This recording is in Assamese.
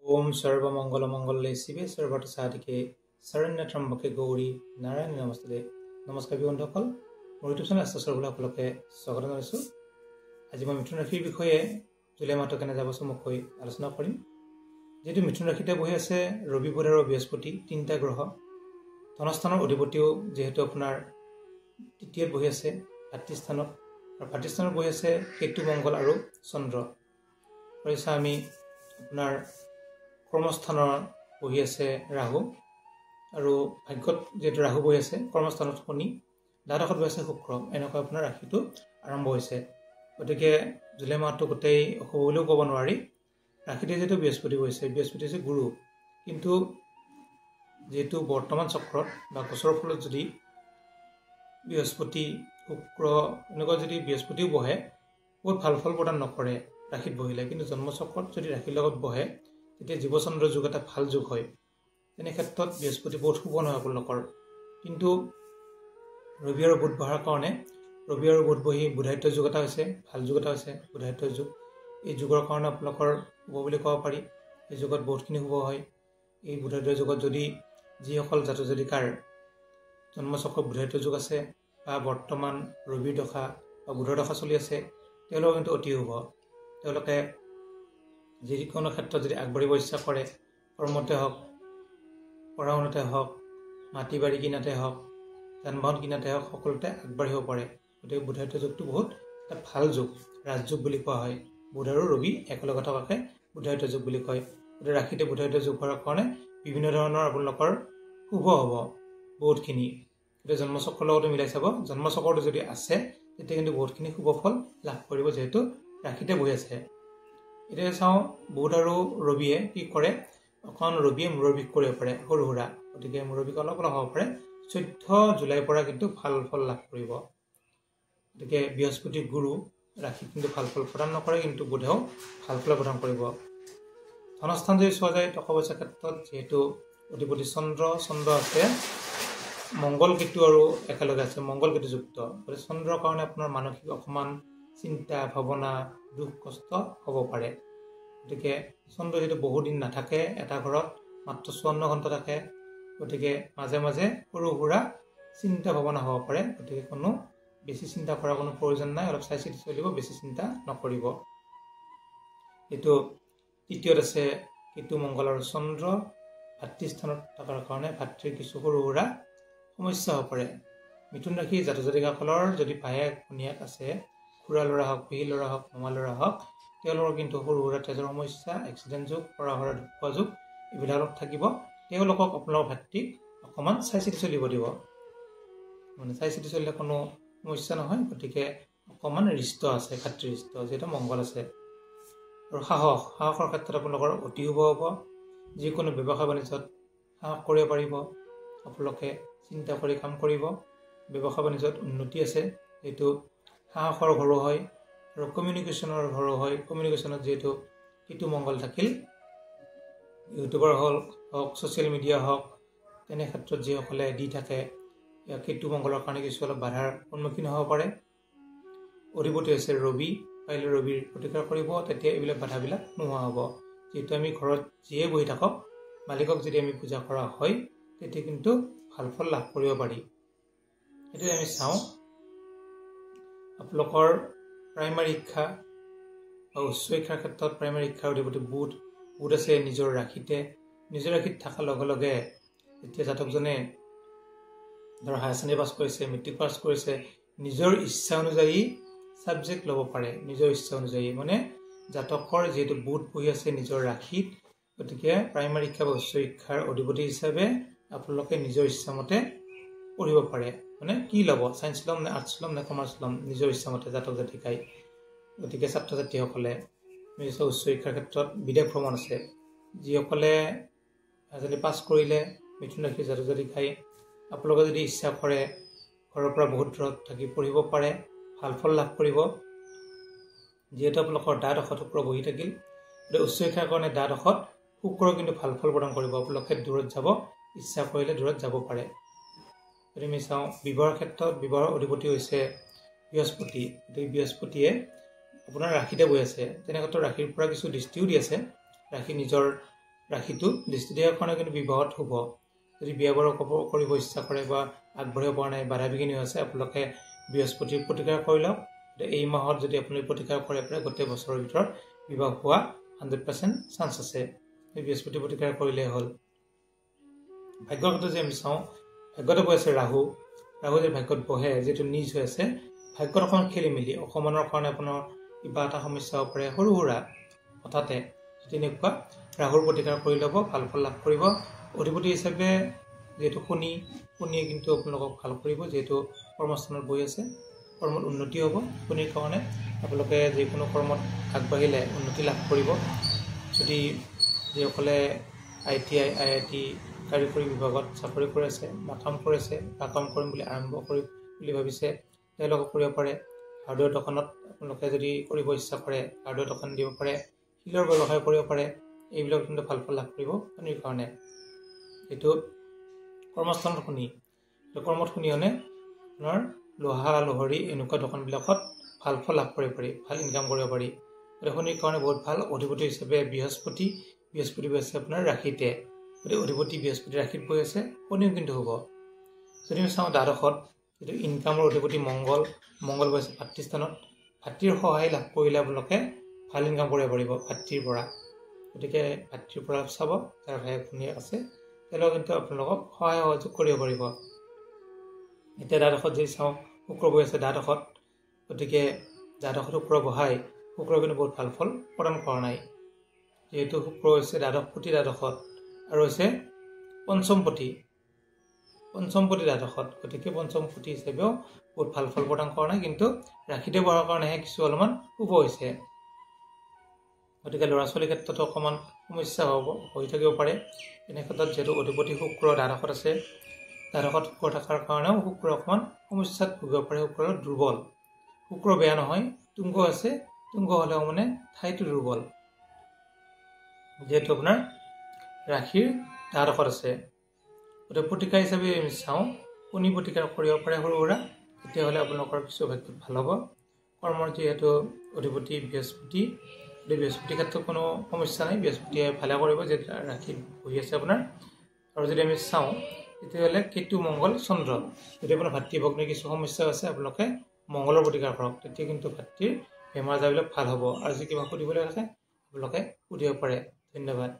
ओम सर्वमंगल मंगले शिवे सर्वत साधिके शरण्य त्र्यंबके गौरी नारायण नमस्ते। नमस्कार बंधुসকল, মোৰ ইউটিউব চেনেল আস্থা সকলোকে স্বাগত জনাইছোঁ। আজি মই মিথুন ৰাশিৰ বিষয়ে জুলাই মাহটো কেনে যাব চমুকৈ আলোচনা কৰিম। যেহেতু মিথুন ৰাশিতে বহি আছে ৰবি বুধ আৰু বৃহস্পতি, তিনিটা গ্ৰহ। ধনস্থানৰ অধিপতিও যেহেতু আপোনাৰ তৃতীয়ত বহি আছে ভাতৃস্থানত, আৰু ভাতৃস্থানত বহি আছে কেতু, মংগল আৰু চন্দ্ৰ। পাৰিছা আমি আপোনাৰ কৰ্মস্থানৰ বহি আছে ৰাহু, আৰু ভাগ্যত যেহেতু ৰাহু বহি আছে, কৰ্মস্থানত শনি, দ্বাদশত বহি আছে শুক্ৰ। এনেকুৱা আপোনাৰ ৰাশিটো আৰম্ভ হৈছে। গতিকে জুলাই মাহটো গোটেই অশুভ বুলিও ক'ব নোৱাৰি। ৰাশিতে যিহেতু বৃহস্পতি বহিছে, বৃহস্পতি হৈছে গুৰু, কিন্তু যিহেতু বৰ্তমান চক্ৰত বা গোচৰৰ ফলত যদি বৃহস্পতি, শুক্ৰ এনেকুৱা যদি বৃহস্পতিও বহে, বহুত ভাল ফল প্ৰদান নকৰে ৰাশিত বহিলে। কিন্তু জন্মচক্ৰত যদি ৰাশিৰ লগত বহে, তেতিয়া জীৱচন্দ্ৰ যুগ এটা ভাল যুগ হয়। তেনে ক্ষেত্ৰত বৃহস্পতি বহুত শুভ নহয় আপোনালোকৰ। কিন্তু ৰবি আৰু বুধ বহাৰ কাৰণে, ৰবি আৰু বুধ বহি বুধায়িত্ব যুগ এটা হৈছে, ভাল যুগ এটা হৈছে বুধায়িত্ব যুগ। এই যুগৰ কাৰণে আপোনালোকৰ শুভ বুলি ক'ব পাৰি। এই যুগত বহুতখিনি শুভ হয়। এই বুধায়িত্ব যুগত যদি যিসকল জাতক জাতিকাৰ জন্মচক্ৰত বুধায়িত্ব যুগ আছে, বা বৰ্তমান ৰবিৰ দশা বা বুধৰ দশা চলি আছে, তেওঁলোকৰ কিন্তু অতি শুভ। তেওঁলোকে যিকোনো ক্ষেত্ৰত যদি আগবাঢ়িব ইচ্ছা কৰে, কৰ্মতে হওক, পঢ়া শুনাতে হওক, মাটি বাৰী কিনাতে হওক, যান বাহন কিনাতে হওক, সকলোতে আগবাঢ়িব পাৰে। গতিকে বুধায়িত্ব যুগটো বহুত এটা ভাল যুগ, ৰাজযুগ বুলি কোৱা হয়। বুধ আৰু ৰবি একেলগে থকাকে বুধায়িত্ব যুগ বুলি কয়। গতিকে ৰাশিতে বুধায়িত্ব যুগ হোৱাৰ কাৰণে বিভিন্ন ধৰণৰ আপোনালোকৰ শুভ হ'ব বহুতখিনি। গতিকে জন্মচক্ৰৰ লগতো মিলাই চাব। জন্মচক্ৰটো যদি আছে, তেতিয়া কিন্তু বহুতখিনি শুভ ফল লাভ কৰিব, যিহেতু ৰাশিতে বহি আছে। এতিয়া চাওঁ বুধ আৰু ৰবিয়ে কি কৰে। অকণ ৰবিয়ে মূৰৰ বিষ কৰিব পাৰে, সৰু সুৰা। গতিকে মূৰৰ বিষ অলপ অলপ হ'ব পাৰে। 14 জুলাইৰ পৰা কিন্তু ভাল ফল লাভ কৰিব। গতিকে বৃহস্পতি গুৰু ৰাশিত কিন্তু ভাল ফল প্ৰদান নকৰে, কিন্তু বুধেও ভাল ফল প্ৰদান কৰিব। ধনস্থান যদি চোৱা যায়, টকা পইচাৰ ক্ষেত্ৰত যিহেতু অধিপতি চন্দ্ৰ আছে, মংগল কেতু আৰু একেলগে আছে, মংগল কেতু যুক্ত। গতিকে চন্দ্ৰৰ কাৰণে আপোনাৰ মানসিক অকণমান চিন্তা ভাৱনা, দুখ কষ্ট হ'ব পাৰে। গতিকে চন্দ্ৰ যিহেতু বহুদিন নাথাকে এটা ঘৰত, মাত্ৰ 54 ঘণ্টা থাকে। গতিকে মাজে মাজে সৰু সুৰা চিন্তা ভাৱনা হ'ব পাৰে। গতিকে কোনো বেছি চিন্তা কৰাৰ কোনো প্ৰয়োজন নাই, অলপ চাই চিতি চলিব, বেছি চিন্তা নকৰিব। এইটো তৃতীয়ত আছে কেতু, মংগল আৰু চন্দ্ৰ। ভাতৃস্থানত থকাৰ কাৰণে ভাতৃৰ কিছু সৰু সুৰা সমস্যা হ'ব পাৰে। মিথুন ৰাশিৰ জাতক জাতিকাসকলৰ যদি ভায়েক ভনীয়েক আছে, খুৰা ল'ৰা হওক, পেহী ল'ৰা হওক, মামা ল'ৰা হওক, তেওঁলোকৰ কিন্তু সৰু সুৰা তেজৰ সমস্যা, এক্সিডেণ্ট যুগ, পঢ়া শুনা দুখ পোৱা যুগ এইবিলাকত থাকিব। তেওঁলোকক আপোনালোকৰ ভাতৃক অকণমান চাই চিতি চলিব দিব। চাই চিতি চলিলে কোনো সমস্যা নহয়। গতিকে অকণমান ৰিষ্ট আছে, ভাতৃৰিষ্ট, যিহেতু মংগল আছে। আৰু সাহসৰ ক্ষেত্ৰত আপোনালোকৰ অতি শুভ হ'ব। যিকোনো ব্যৱসায় বাণিজ্যত সাহস কৰিব পাৰিব। আপোনালোকে চিন্তা কৰি কাম কৰিব। ব্যৱসায় বাণিজ্যত উন্নতি আছে, যিহেতু সাহসৰ ঘৰো হয় আৰু কমিউনিকেশ্যনৰ ঘৰো হয়। কমিউনিকেশ্যনত যিহেতু কেতু মংগল থাকিল, ইউটিউবাৰ হওক, ছ'চিয়েল মিডিয়া হওক, তেনে ক্ষেত্ৰত যিসকলে দি থাকে, কেতু মংগলৰ কাৰণে কিছু অলপ বাধাৰ সন্মুখীন হ'ব পাৰে। অধিপতি হৈছে ৰবি, পাৰিলে ৰবিৰ প্ৰতিকাৰ কৰিব, তেতিয়া এইবিলাক বাধাবিলাক নোহোৱা হ'ব। যিহেতু আমি ঘৰত যিয়ে বহি থাকক, মালিকক যদি আমি পূজা কৰা হয়, তেতিয়া কিন্তু ভাল ফল লাভ কৰিব পাৰি। এতিয়া আমি চাওঁ আপোনালোকৰ প্ৰাইমাৰী শিক্ষা বা উচ্চ শিক্ষাৰ ক্ষেত্ৰত। প্ৰাইমাৰী শিক্ষাৰ অধিপতি বুধ আছে নিজৰ ৰাশিতে। নিজৰ ৰাশিত থকাৰ লগে লগে যেতিয়া জাতকজনে ধৰ হায়াৰ ছেকেণ্ডেৰী পাছ কৰিছে, মেট্ৰিক পাছ কৰিছে, নিজৰ ইচ্ছা অনুযায়ী ছাবজেক্ট ল'ব পাৰে। নিজৰ ইচ্ছা অনুযায়ী মানে জাতকৰ যিহেতু বুধ বহি আছে নিজৰ ৰাশিত, গতিকে প্ৰাইমাৰী শিক্ষা বা উচ্চ শিক্ষাৰ অধিপতি হিচাপে আপোনালোকে নিজৰ ইচ্ছামতে পঢ়িব পাৰে। মানে কি ল'ব, ছায়েন্স ল'ম নে আৰ্টছ ল'ম নে কমাৰ্চ ল'ম, নিজৰ ইচ্ছামতে জাতক জাতিকাই। গতিকে ছাত্ৰ ছাত্ৰীসকলে নিশ্চয় উচ্চ শিক্ষাৰ ক্ষেত্ৰত বিদেশ ভ্ৰমণ আছে। যিসকলে আজি পাছ কৰিলে, মিথুন ৰাশিৰ জাতক জাতিকাই, আপোনালোকে যদি ইচ্ছা কৰে ঘৰৰ পৰা বহুত দূৰত থাকি পঢ়িব পাৰে, ভাল ফল লাভ কৰিব। যিহেতু আপোনালোকৰ দ্বাদশত শুক্ৰ বহি থাকিল, গতিকে উচ্চ শিক্ষাৰ কাৰণে দ্বাদশত শুক্ৰ কিন্তু ভাল ফল প্ৰদান কৰিব। আপোনালোকে দূৰত যাব ইচ্ছা কৰিলে দূৰত যাব পাৰে। যদি আমি চাওঁ বিবাহৰ ক্ষেত্ৰত, বিবাহৰ অধিপতি হৈছে বৃহস্পতি। গতিকে বৃহস্পতিয়ে আপোনাৰ ৰাশিতে বহি আছে। তেনে ক্ষেত্ৰত ৰাশিৰ পৰা কিছু দৃষ্টিও দি আছে। ৰাশি নিজৰ ৰাশিটো দৃষ্টি দিয়াৰ কাৰণে কিন্তু বিবাহত শুভ। যদি বিয়া বাৰু কৰিব ইচ্ছা কৰে বা আগবাঢ়িব পৰা নাই, বাধা বিঘিনি আছে, আপোনালোকে বৃহস্পতিৰ প্ৰতিকাৰ কৰি লওক। এই মাহত যদি আপুনি প্ৰতিকাৰ কৰে পাৰে গোটেই বছৰৰ ভিতৰত বিবাহ হোৱা 100% চান্স আছে। এই বৃহস্পতি প্ৰতিকাৰ কৰিলেই হ'ল। ভাগ্যৰ কথা যদি আমি চাওঁ, ভাগ্যতে বহি আছে ৰাহু যদি ভাগ্যত বহে, যিহেতু নিজ হৈ আছে, ভাগ্যত অকণমান খেলি মেলি, অকণমানৰ কাৰণে আপোনাৰ কিবা এটা সমস্যা হ'ব পাৰে সৰু সুৰা হঠাতে। তেনেকুৱা ৰাহুৰ প্ৰতিকাৰ কৰি ল'ব, ভাল ফল লাভ কৰিব। অধিপতি হিচাপে যিহেতু শনিয়ে কিন্তু আপোনালোকক ভাল কৰিব, যিহেতু কৰ্মস্থানত বহি আছে, কৰ্মত উন্নতি হ'ব। শনিৰ কাৰণে আপোনালোকে যিকোনো কৰ্মত আগবাঢ়িলে উন্নতি লাভ কৰিব। যদি যিসকলে ITI IIT কাৰিকৰী বিভাগত চাকৰি কৰি আছে বা কাম কৰি আছে বা কাম কৰিম বুলি আৰম্ভ কৰিম বুলি ভাবিছে, তেওঁলোকে কৰিব পাৰে। হাৰ্ডৱেৰ দোকানত আপোনালোকে যদি কৰিব ইচ্ছা কৰে, হাৰ্ডৱেৰ দোকান দিব পাৰে, শিলৰ ব্যৱসায় কৰিব পাৰে। এইবিলাক কিন্তু ভাল ফল লাভ কৰিব শনিৰ কাৰণে। এইটো কৰ্মস্থানত শনি, কৰ্মত শনি হ'লে আপোনাৰ লোহা লোহৰী এনেকুৱা দোকানবিলাকত ভাল ফল লাভ কৰিব পাৰি, ভাল ইনকাম কৰিব পাৰি। গতিকে শনিৰ কাৰণে বহুত ভাল। অধিপতি হিচাপে বৃহস্পতি বহি আছে আপোনাৰ ৰাশিতে। গতিকে অধিপতি বৃহস্পতি ৰাশিত বহি আছে, শনিও কিন্তু হ'ব। যদি আমি চাওঁ দ্বাদশত, যিটো ইনকামৰ অধিপতি মংগল বহি আছে ভাতৃস্থানত। ভাতৃৰ সহায় লাভ কৰিলে আপোনালোকে ভাল ইনকাম কৰিব পাৰিব ভাতৃৰ পৰা। গতিকে ভাতৃৰ পৰা চাব, যাৰ ভায়েক ভনীয়েক আছে তেওঁলোকে কিন্তু আপোনালোকক সহায় সহযোগ কৰিব পাৰিব। এতিয়া দ্বাদশত যদি চাওঁ, শুক্ৰ বহি আছে দ্বাদশত। গতিকে দ্বাদশত শুক্ৰ বহাই শুক্ৰ কিন্তু বহুত ভাল ফল প্ৰদান কৰা নাই। যিহেতু শুক্ৰ হৈছে দ্বাদশপতি দ্বাদশত আৰু হৈছে পঞ্চমপতি দ্বাদশত। গতিকে পঞ্চমপতি হিচাপেও বহুত ভাল ফল প্ৰদান কৰা নাই, কিন্তু ৰাশিতে বহাৰ কাৰণেহে কিছু অলপমান শুভ হৈছে। গতিকে ল'ৰা ছোৱালীৰ ক্ষেত্ৰতো অকণমান সমস্যা হৈ থাকিব পাৰে। এনে ক্ষেত্ৰত যিহেতু অধিপতি শুক্ৰ দ্বাদশত আছে, দ্বাদশত শুক্ৰ থকাৰ কাৰণেও শুক্ৰ অকণমান সমস্যাত ভুগিব পাৰে। শুক্ৰ দুৰ্বল, শুক্ৰ বেয়া নহয়, তুংগ আছে, তুংগ হ'লেও মানে ঠাইটো দুৰ্বল। যিহেতু আপোনাৰ ৰাশিৰ দ্বাদশত আছে। গতিকে প্ৰতিকাৰ হিচাপে আমি চাওঁ, শনি প্ৰতিকাৰ কৰিব পাৰে সৰু সুৰা, তেতিয়াহ'লে আপোনালোকৰ কিছু ভাগ্যত ভাল হ'ব। কৰ্মৰ যিহেতু অধিপতি বৃহস্পতি, বৃহস্পতিৰ ক্ষেত্ৰত কোনো সমস্যা নাই, বৃহস্পতিয়ে ভালে কৰিব যিহেতু ৰাশিত বহি আছে আপোনাৰ। আৰু যদি আমি চাওঁ তেতিয়াহ'লে কেতু মংগল চন্দ্ৰ, যদি আপোনাৰ ভাতৃ ভগ্নীৰ কিছু সমস্যা আছে, আপোনালোকে মংগলৰ প্ৰতিকাৰ কৰক, তেতিয়া কিন্তু ভাতৃৰ বেমাৰ আজাৰবিলাক ভাল হ'ব। আৰু যদি কিবা সুধিবলৈ থাকে আপোনালোকে সুধিব পাৰে। ধন্যবাদ।